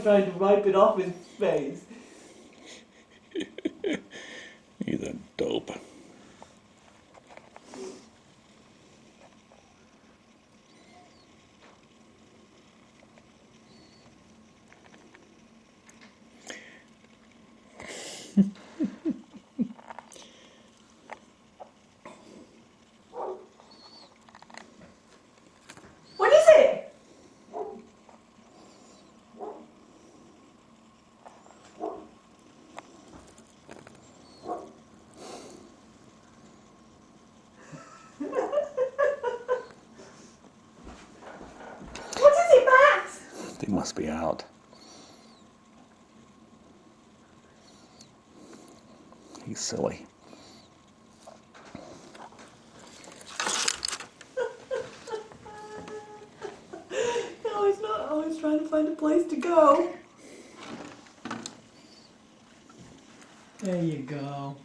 trying to wipe it off his face. He's a dope. What is it? What is it, Max? They must be out. He's silly. No, he's not. Oh, he's trying to find a place to go. There you go.